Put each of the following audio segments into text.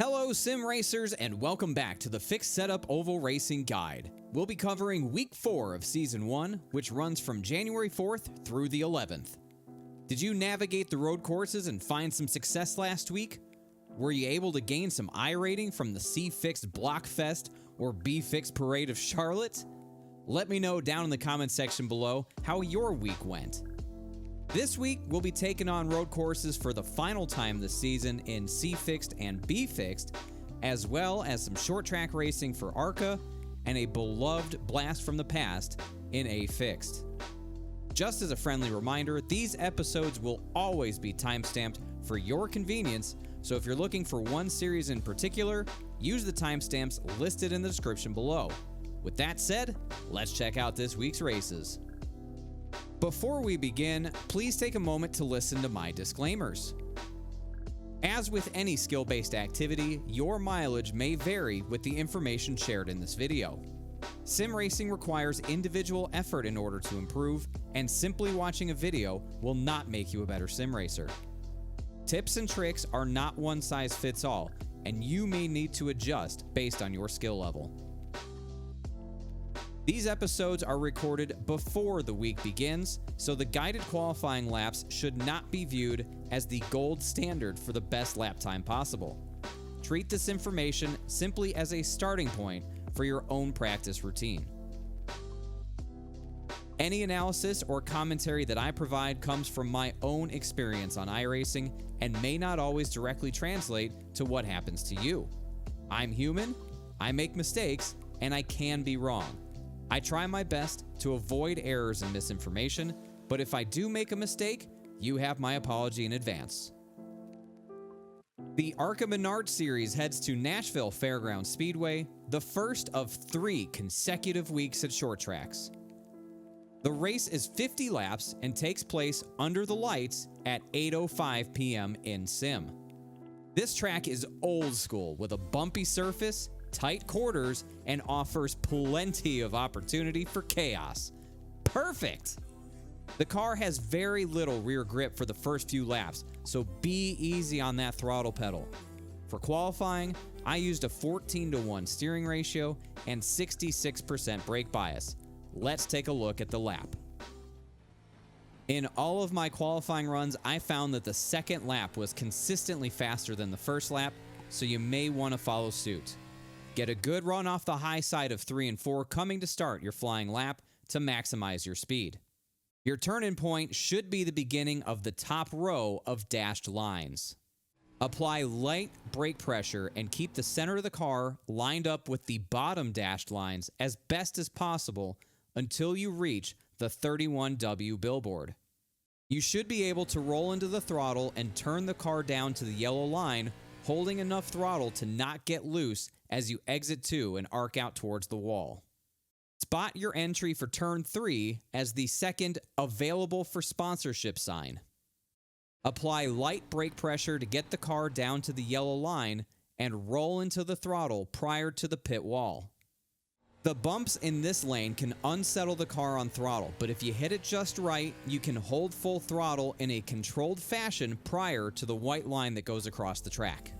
Hello sim racers and welcome back to the Fixed Setup Oval Racing Guide. We'll be covering week 4 of season 1, which runs from January 4th through the 11th. Did you navigate the road courses and find some success last week? Were you able to gain some I rating from the C Fixed Blockfest or B Fixed Parade of Charlotte? Let me know down in the comment section below how your week went. This week, we'll be taking on road courses for the final time this season in C Fixed and B Fixed, as well as some short track racing for ARCA and a beloved blast from the past in A Fixed. Just as a friendly reminder, these episodes will always be timestamped for your convenience, so if you're looking for one series in particular, use the timestamps listed in the description below. With that said, let's check out this week's races. Before we begin, please take a moment to listen to my disclaimers. As with any skill-based activity, your mileage may vary with the information shared in this video. Sim racing requires individual effort in order to improve, and simply watching a video will not make you a better sim racer. Tips and tricks are not one size fits all, and you may need to adjust based on your skill level. These episodes are recorded before the week begins, so the guided qualifying laps should not be viewed as the gold standard for the best lap time possible. Treat this information simply as a starting point for your own practice routine. Any analysis or commentary that I provide comes from my own experience on iRacing and may not always directly translate to what happens to you. I'm human, I make mistakes, and I can be wrong. I try my best to avoid errors and misinformation, but if I do make a mistake, you have my apology in advance. The ARCA Menard Series heads to Nashville Fairgrounds Speedway, the first of 3 consecutive weeks at short tracks. The race is 50 laps and takes place under the lights at 8:05 p.m. in sim. This track is old school with a bumpy surface, tight quarters, and offers plenty of opportunity for chaos. Perfect! The car has very little rear grip for the first few laps, so be easy on that throttle pedal. For qualifying, I used a 14:1 steering ratio and 66% brake bias. Let's take a look at the lap. In all of my qualifying runs, I found that the second lap was consistently faster than the first lap, so you may want to follow suit. Get a good run off the high side of 3 and 4 coming to start your flying lap to maximize your speed. Your turn-in point should be the beginning of the top row of dashed lines. Apply light brake pressure and keep the center of the car lined up with the bottom dashed lines as best as possible until you reach the 31W billboard. You should be able to roll into the throttle and turn the car down to the yellow line, holding enough throttle to not get loose as you exit 2 and arc out towards the wall. Spot your entry for turn 3 as the second available for sponsorship sign. Apply light brake pressure to get the car down to the yellow line and roll into the throttle prior to the pit wall. The bumps in this lane can unsettle the car on throttle, but if you hit it just right, you can hold full throttle in a controlled fashion prior to the white line that goes across the track.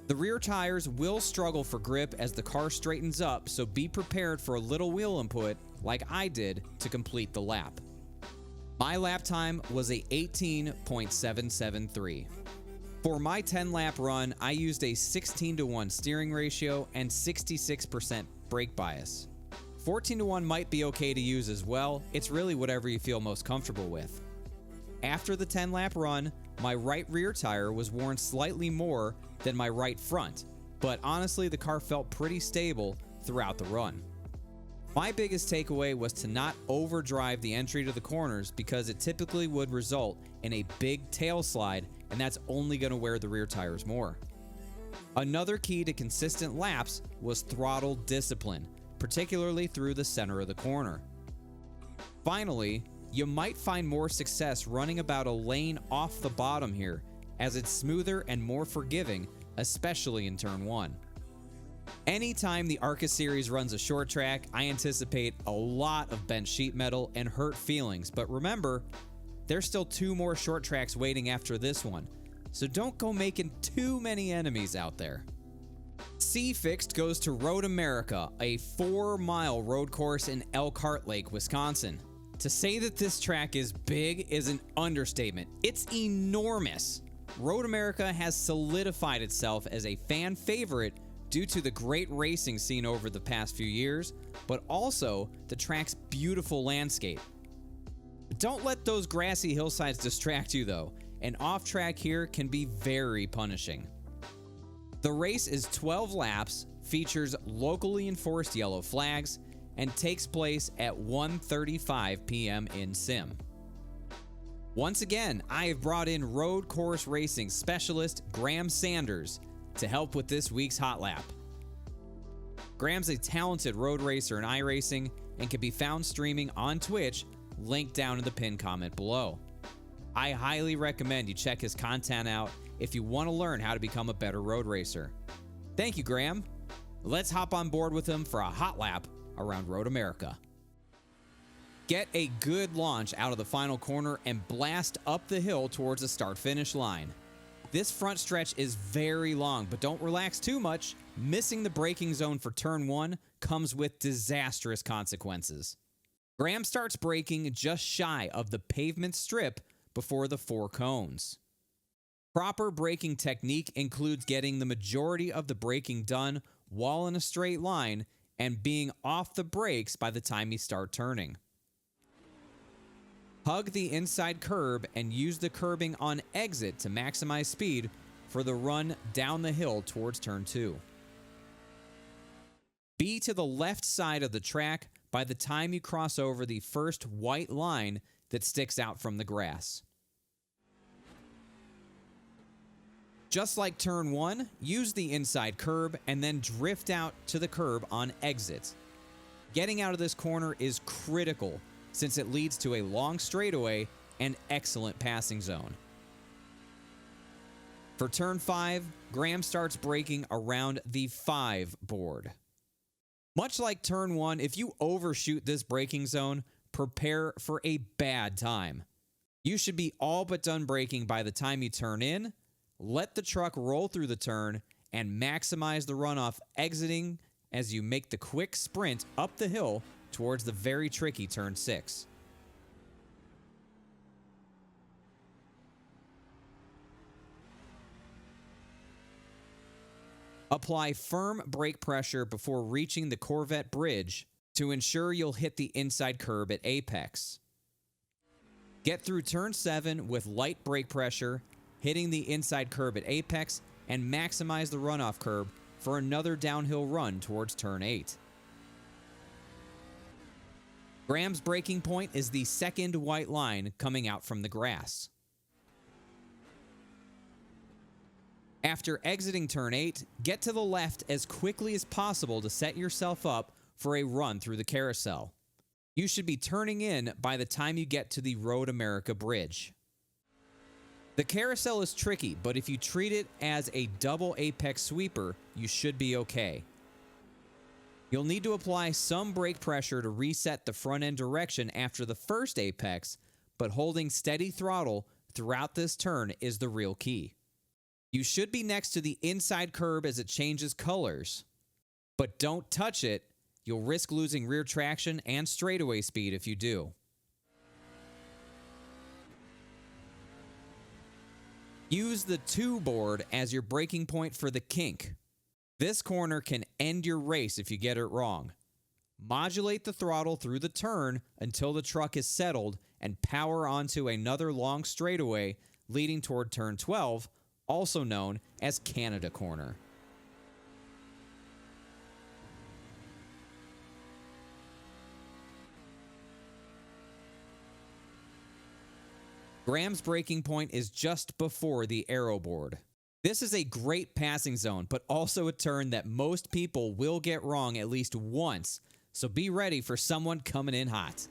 The rear tires will struggle for grip as the car straightens up, so be prepared for a little wheel input like I did to complete the lap. My lap time was a 18.773. For my 10-lap run, I used a 16:1 steering ratio and 66% brake bias. 14:1 might be okay to use as well. It's really whatever you feel most comfortable with. After the 10-lap run, my right rear tire was worn slightly more than my right front, but honestly the car felt pretty stable throughout the run. My biggest takeaway was to not overdrive the entry to the corners because it typically would result in a big tail slide, and that's only going to wear the rear tires more. Another key to consistent laps was throttle discipline, particularly through the center of the corner. Finally, you might find more success running about a lane off the bottom here, as it's smoother and more forgiving, especially in turn 1. Anytime the ARCA series runs a short track, I anticipate a lot of bent sheet metal and hurt feelings, but remember, there's still 2 more short tracks waiting after this one, so don't go making too many enemies out there. C-Fixed goes to Road America, a 4-mile road course in Elkhart Lake, Wisconsin. To say that this track is big is an understatement. It's enormous. Road America has solidified itself as a fan favorite due to the great racing seen over the past few years, but also the track's beautiful landscape. Don't let those grassy hillsides distract you though. An off-track here can be very punishing. The race is 12 laps, features locally enforced yellow flags, and takes place at 1:35 p.m. in sim. Once again, I have brought in road course racing specialist Graham Sanders to help with this week's hot lap. Graham's a talented road racer in iRacing and can be found streaming on Twitch, linked down in the pinned comment below. I highly recommend you check his content out if you want to learn how to become a better road racer. Thank you, Graham. Let's hop on board with him for a hot lap around Road America. Get a good launch out of the final corner and blast up the hill towards the start-finish line. This front stretch is very long, but don't relax too much. Missing the braking zone for turn 1 comes with disastrous consequences. Graham starts braking just shy of the pavement strip before the 4 cones. Proper braking technique includes getting the majority of the braking done while in a straight line and being off the brakes by the time you start turning. Hug the inside curb and use the curbing on exit to maximize speed for the run down the hill towards turn 2. Be to the left side of the track by the time you cross over the first white line that sticks out from the grass. Just like turn 1, use the inside curb and then drift out to the curb on exit. Getting out of this corner is critical since it leads to a long straightaway and excellent passing zone. For turn 5, Graham starts braking around the 5 board. Much like turn 1, if you overshoot this braking zone, prepare for a bad time. You should be all but done braking by the time you turn in, let the truck roll through the turn, and maximize the runoff exiting as you make the quick sprint up the hill towards the very tricky turn 6. Apply firm brake pressure before reaching the Corvette bridge to ensure you'll hit the inside curb at apex. Get through turn 7 with light brake pressure, hitting the inside curb at apex, and maximize the runoff curb for another downhill run towards turn 8. Graham's braking point is the second white line coming out from the grass. After exiting turn 8, get to the left as quickly as possible to set yourself up for a run through the carousel. You should be turning in by the time you get to the Road America bridge. The carousel is tricky, but if you treat it as a double apex sweeper, you should be okay. You'll need to apply some brake pressure to reset the front end direction after the first apex, but holding steady throttle throughout this turn is the real key. You should be next to the inside curb as it changes colors, but don't touch it. You'll risk losing rear traction and straightaway speed if you do. Use the 2 board as your braking point for the kink. This corner can end your race if you get it wrong. Modulate the throttle through the turn until the truck is settled and power onto another long straightaway leading toward turn 12, also known as Canada Corner. Graham's braking point is just before the arrow board. This is a great passing zone, but also a turn that most people will get wrong at least once, so be ready for someone coming in hot.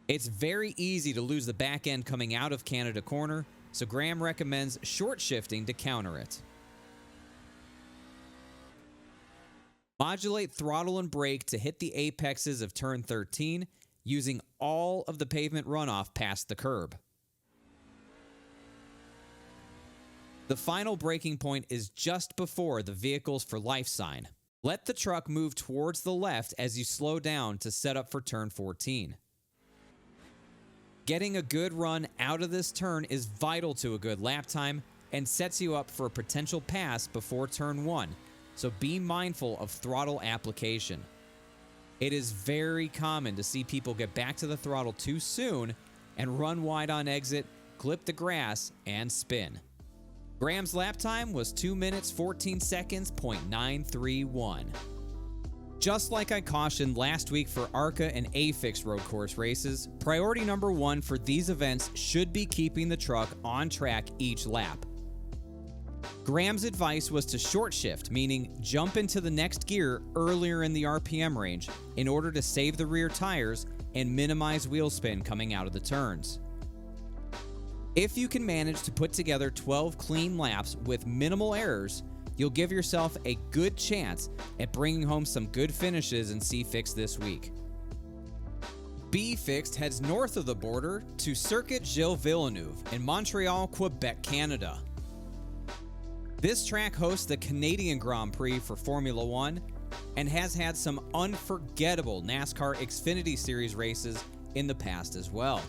It's very easy to lose the back end coming out of Canada Corner, so Graham recommends short shifting to counter it. Modulate throttle and brake to hit the apexes of turn 13, using all of the pavement runoff past the curb. The final braking point is just before the Vehicles for Life sign. Let the truck move towards the left as you slow down to set up for turn 14. Getting a good run out of this turn is vital to a good lap time and sets you up for a potential pass before turn 1, so be mindful of throttle application. It is very common to see people get back to the throttle too soon and run wide on exit, clip the grass, and spin. Graham's lap time was 2 minutes 14 seconds, .931. Just like I cautioned last week for ARCA and AFIX road course races, priority number 1 for these events should be keeping the truck on track each lap. Graham's advice was to short shift, meaning jump into the next gear earlier in the RPM range in order to save the rear tires and minimize wheel spin coming out of the turns. If you can manage to put together 12 clean laps with minimal errors, you'll give yourself a good chance at bringing home some good finishes in C-Fix this week. B-Fixed heads north of the border to Circuit Gilles Villeneuve in Montreal, Quebec, Canada. This track hosts the Canadian Grand Prix for Formula One and has had some unforgettable NASCAR Xfinity Series races in the past as well.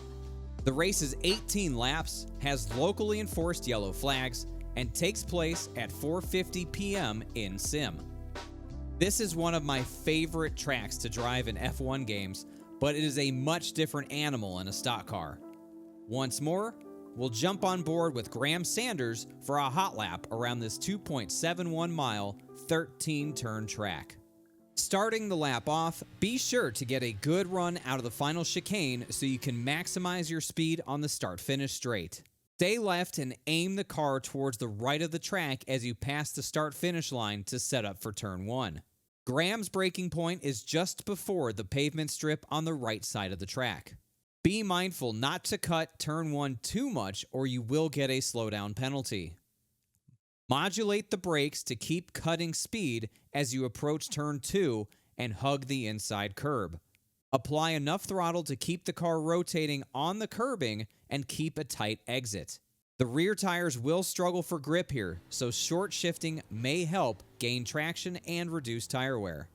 The race is 18 laps, has locally enforced yellow flags, and takes place at 4:50 p.m. in sim. This is one of my favorite tracks to drive in F1 games, but it is a much different animal in a stock car. Once more, we'll jump on board with Graham Sanders for a hot lap around this 2.71 mile, 13 turn track. Starting the lap off, be sure to get a good run out of the final chicane so you can maximize your speed on the start-finish straight. Stay left and aim the car towards the right of the track as you pass the start-finish line to set up for turn 1. Graham's braking point is just before the pavement strip on the right side of the track. Be mindful not to cut turn 1 too much or you will get a slowdown penalty. Modulate the brakes to keep cutting speed as you approach turn 2 and hug the inside curb. Apply enough throttle to keep the car rotating on the curbing and keep a tight exit. The rear tires will struggle for grip here, so short shifting may help gain traction and reduce tire wear.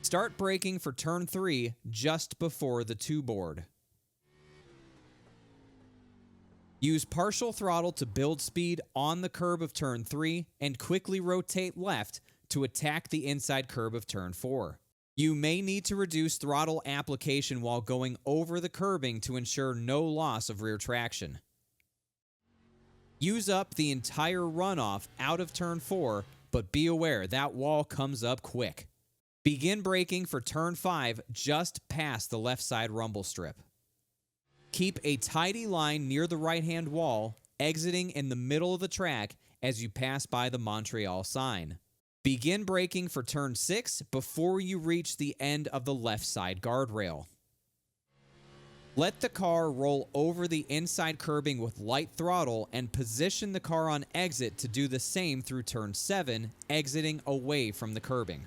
Start braking for turn 3 just before the 2 board. Use partial throttle to build speed on the curb of turn 3 and quickly rotate left to attack the inside curb of turn 4. You may need to reduce throttle application while going over the curbing to ensure no loss of rear traction. Use up the entire runoff out of turn 4, but be aware that wall comes up quick. Begin braking for turn 5 just past the left side rumble strip. Keep a tidy line near the right-hand wall, exiting in the middle of the track as you pass by the Montreal sign. Begin braking for turn 6 before you reach the end of the left side guardrail. Let the car roll over the inside curbing with light throttle and position the car on exit to do the same through turn 7, exiting away from the curbing.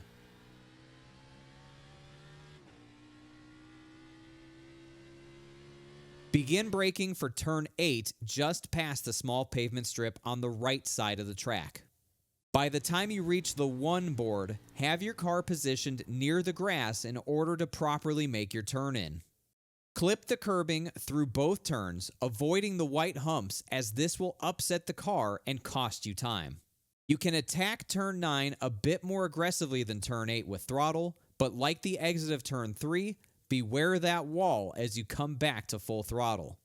Begin braking for turn 8 just past the small pavement strip on the right side of the track. By the time you reach the 1 board, have your car positioned near the grass in order to properly make your turn in. Clip the curbing through both turns, avoiding the white humps as this will upset the car and cost you time. You can attack turn 9 a bit more aggressively than turn 8 with throttle, but like the exit of turn 3, beware that wall as you come back to full throttle.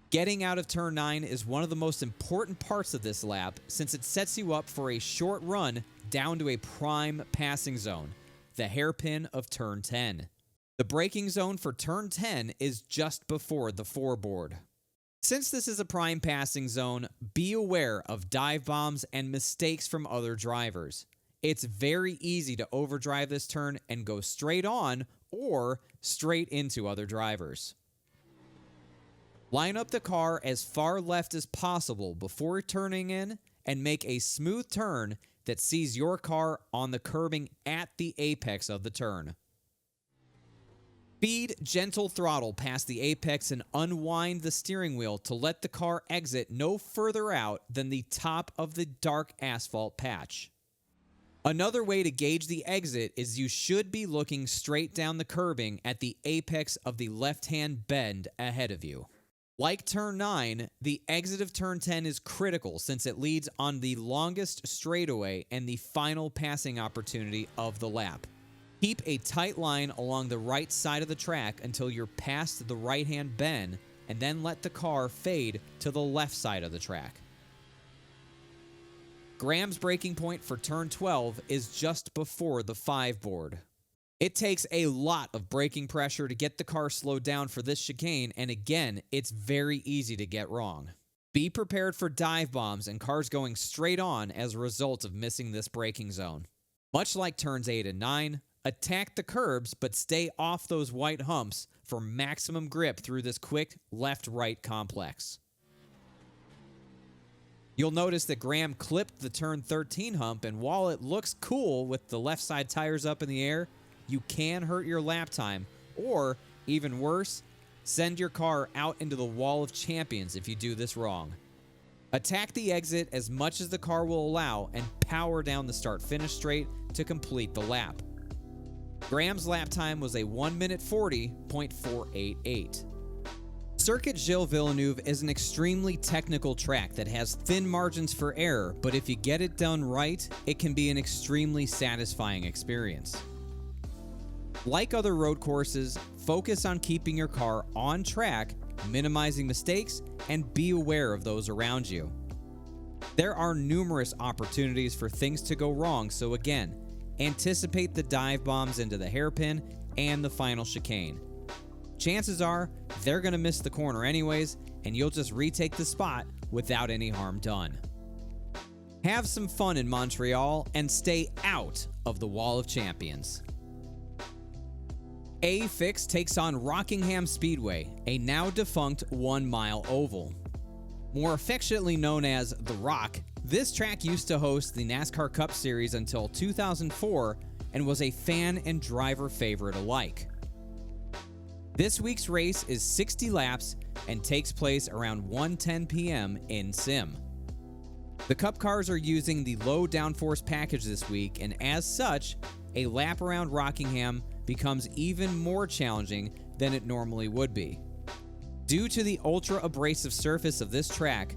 Getting out of turn 9 is one of the most important parts of this lap since it sets you up for a short run down to a prime passing zone, the hairpin of turn 10. The braking zone for turn 10 is just before the 4 board. Since this is a prime passing zone, be aware of dive bombs and mistakes from other drivers. It's very easy to overdrive this turn and go straight on or straight into other drivers. Line up the car as far left as possible before turning in and make a smooth turn, that sees your car on the curbing at the apex of the turn. Feed gentle throttle past the apex and unwind the steering wheel to let the car exit no further out than the top of the dark asphalt patch. Another way to gauge the exit is you should be looking straight down the curbing at the apex of the left-hand bend ahead of you. Like turn 9, the exit of turn 10 is critical since it leads on the longest straightaway and the final passing opportunity of the lap. Keep a tight line along the right side of the track until you're past the right-hand bend, and then let the car fade to the left side of the track. Graham's braking point for turn 12 is just before the 5 board. It takes a lot of braking pressure to get the car slowed down for this chicane, and again, it's very easy to get wrong. Be prepared for dive bombs and cars going straight on as a result of missing this braking zone. Much like turns 8 and 9, attack the curbs but stay off those white humps for maximum grip through this quick left-right complex. You'll notice that Graham clipped the turn 13 hump, and while it looks cool with the left side tires up in the air, you can hurt your lap time, or, even worse, send your car out into the wall of champions if you do this wrong. Attack the exit as much as the car will allow and power down the start-finish straight to complete the lap. Graham's lap time was a 1 minute 40.488. Circuit Gilles Villeneuve is an extremely technical track that has thin margins for error, but if you get it done right, it can be an extremely satisfying experience. Like other road courses, focus on keeping your car on track, minimizing mistakes, and be aware of those around you. There are numerous opportunities for things to go wrong, so again, anticipate the dive bombs into the hairpin and the final chicane. Chances are they're going to miss the corner anyways, and you'll just retake the spot without any harm done. Have some fun in Montreal and stay out of the Wall of Champions. A-Fix takes on Rockingham Speedway, a now defunct 1-mile oval. More affectionately known as The Rock, this track used to host the NASCAR Cup Series until 2004 and was a fan and driver favorite alike. This week's race is 60 laps and takes place around 1:10 p.m. in Sim. The Cup cars are using the low downforce package this week, and as such, a lap around Rockingham becomes even more challenging than it normally would be. Due to the ultra-abrasive surface of this track,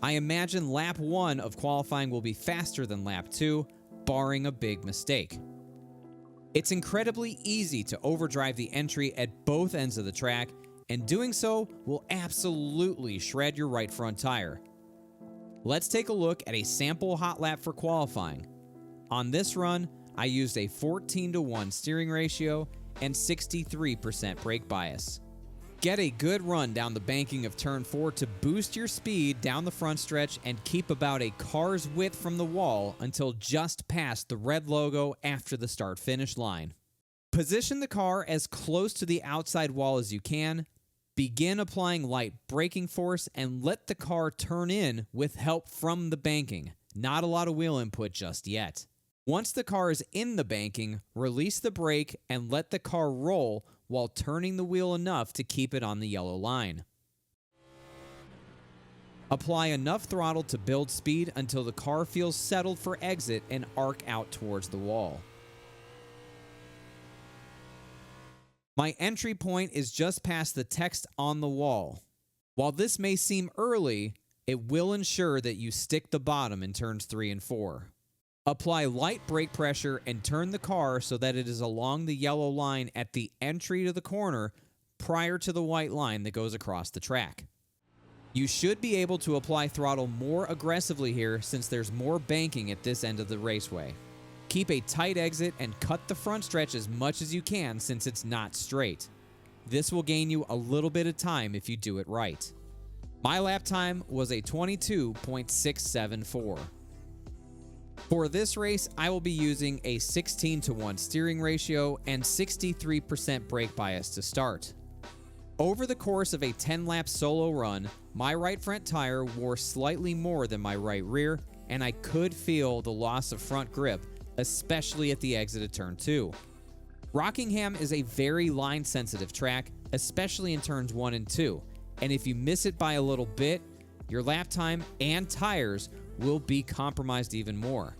I imagine lap 1 of qualifying will be faster than lap 2, barring a big mistake. It's incredibly easy to overdrive the entry at both ends of the track, and doing so will absolutely shred your right front tire. Let's take a look at a sample hot lap for qualifying. On this run, I used a 14:1 steering ratio and 63% brake bias. Get a good run down the banking of turn 4 to boost your speed down the front stretch and keep about a car's width from the wall until just past the red logo after the start-finish line. Position the car as close to the outside wall as you can, begin applying light braking force, and let the car turn in with help from the banking. Not a lot of wheel input just yet. Once the car is in the banking, release the brake and let the car roll while turning the wheel enough to keep it on the yellow line. Apply enough throttle to build speed until the car feels settled for exit and arc out towards the wall. My entry point is just past the text on the wall. While this may seem early, it will ensure that you stick the bottom in turns 3 and 4. Apply light brake pressure and turn the car so that it is along the yellow line at the entry to the corner prior to the white line that goes across the track. You should be able to apply throttle more aggressively here since there's more banking at this end of the raceway. Keep a tight exit and cut the front stretch as much as you can since it's not straight. This will gain you a little bit of time if you do it right. My lap time was a 22.674. For this race, I will be using a 16:1 steering ratio and 63% brake bias to start. Over the course of a 10-lap solo run, my right front tire wore slightly more than my right rear, and I could feel the loss of front grip, especially at the exit of turn 2. Rockingham is a very line-sensitive track, especially in turns 1 and 2, and if you miss it by a little bit, your lap time and tires will be compromised even more.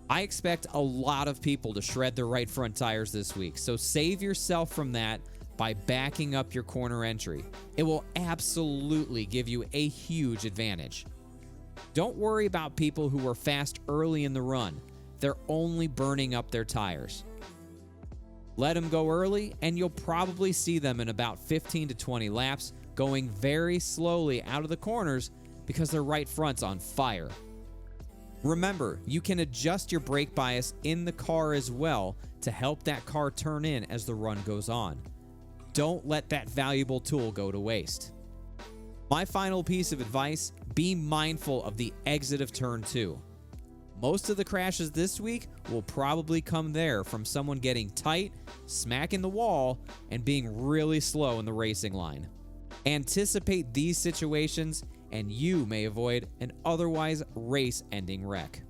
I expect a lot of people to shred their right front tires this week, so save yourself from that by backing up your corner entry. It will absolutely give you a huge advantage. Don't worry about people who were fast early in the run. They're only burning up their tires. Let them go early, and you'll probably see them in about 15 to 20 laps, going very slowly out of the corners because their right front's on fire. Remember, you can adjust your brake bias in the car as well to help that car turn in as the run goes on. Don't let that valuable tool go to waste. My final piece of advice, be mindful of the exit of turn 2. Most of the crashes this week will probably come there from someone getting tight, smacking the wall, and being really slow in the racing line. Anticipate these situations, and you may avoid an otherwise race-ending wreck.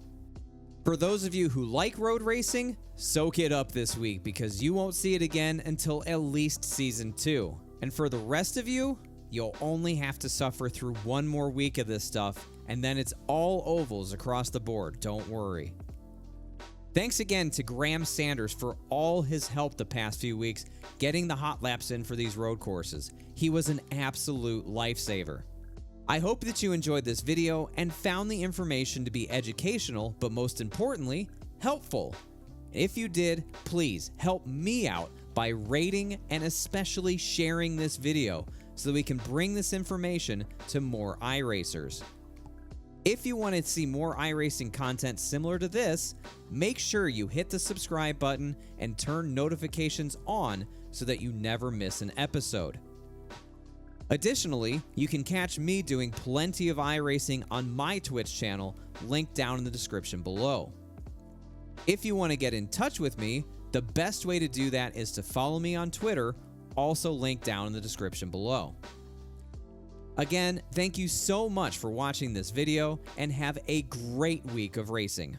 For those of you who like road racing, soak it up this week because you won't see it again until at least Season 2. And for the rest of you, you'll only have to suffer through one more week of this stuff, and then it's all ovals across the board, don't worry. Thanks again to Graham Sanders for all his help the past few weeks getting the hot laps in for these road courses. He was an absolute lifesaver. I hope that you enjoyed this video and found the information to be educational, but most importantly, helpful. If you did, please help me out by rating and especially sharing this video so that we can bring this information to more iRacers. If you want to see more iRacing content similar to this, make sure you hit the subscribe button and turn notifications on so that you never miss an episode. Additionally, you can catch me doing plenty of iRacing on my Twitch channel, linked down in the description below. If you want to get in touch with me, the best way to do that is to follow me on Twitter, also linked down in the description below. Again, thank you so much for watching this video, and have a great week of racing.